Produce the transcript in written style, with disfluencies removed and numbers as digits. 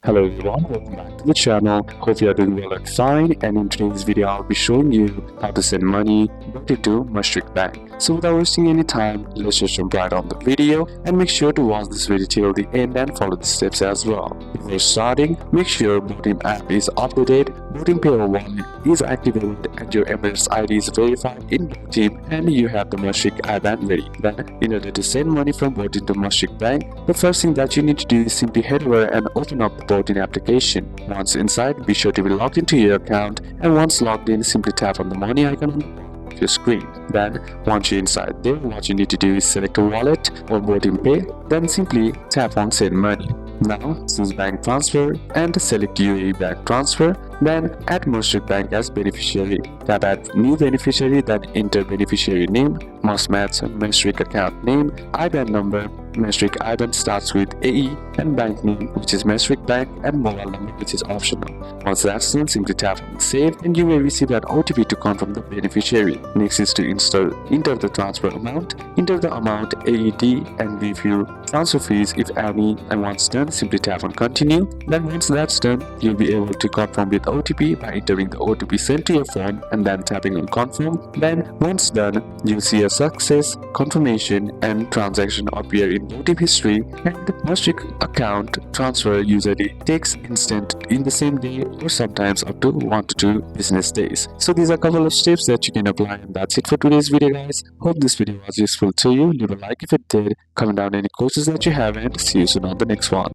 Hello everyone, welcome back to the channel. Hope you are doing well and fine, and in today's video I'll be showing you how to send money directly to Mashreq Bank. So without wasting any time, let's just jump right on the video and make sure to watch this video till the end and follow the steps as well. Before starting, make sure Botim app is updated, Botim Pay wallet is activated, and your Emirates ID is verified in Botim, and you have the Mashreq IBAN ready. Then, in order to send money from Botim to Mashreq Bank, the first thing that you need to do is simply head over and open up the Botim application. Once inside, be sure to be logged into your account, and once logged in, simply tap on the money icon on the bottom of your screen. Then, once you're inside there, what you need to do is select a wallet or Botim Pay, then simply tap on Send Money. Now, choose Bank Transfer and select UAE Bank Transfer, then add Mashreq Bank as beneficiary. Tap Add New Beneficiary, then enter beneficiary name, must match Mashreq account name, IBAN number. Mashreq IBAN starts with AE, and bank name, which is Mashreq Bank, and mobile number, which is optional. Once that's done, simply tap on Save, and you may receive an OTP to confirm the beneficiary. Next is to enter the transfer amount, enter the amount AED, and review transfer fees if any, and once done, simply tap on Continue. Then once that's done, you'll be able to confirm with OTP by entering the OTP sent to your phone and then tapping on Confirm. Then once done, you'll see a success, confirmation, and transaction appear in Botim history, and the Mashreq account transfer usually takes instant in the same day or sometimes up to 1 to 2 business days. So these are a couple of steps that you can apply, and that's it for today's video, guys. Hope this video was useful to you. Leave a like if it did, comment down any questions that you have, and see you soon on the next one.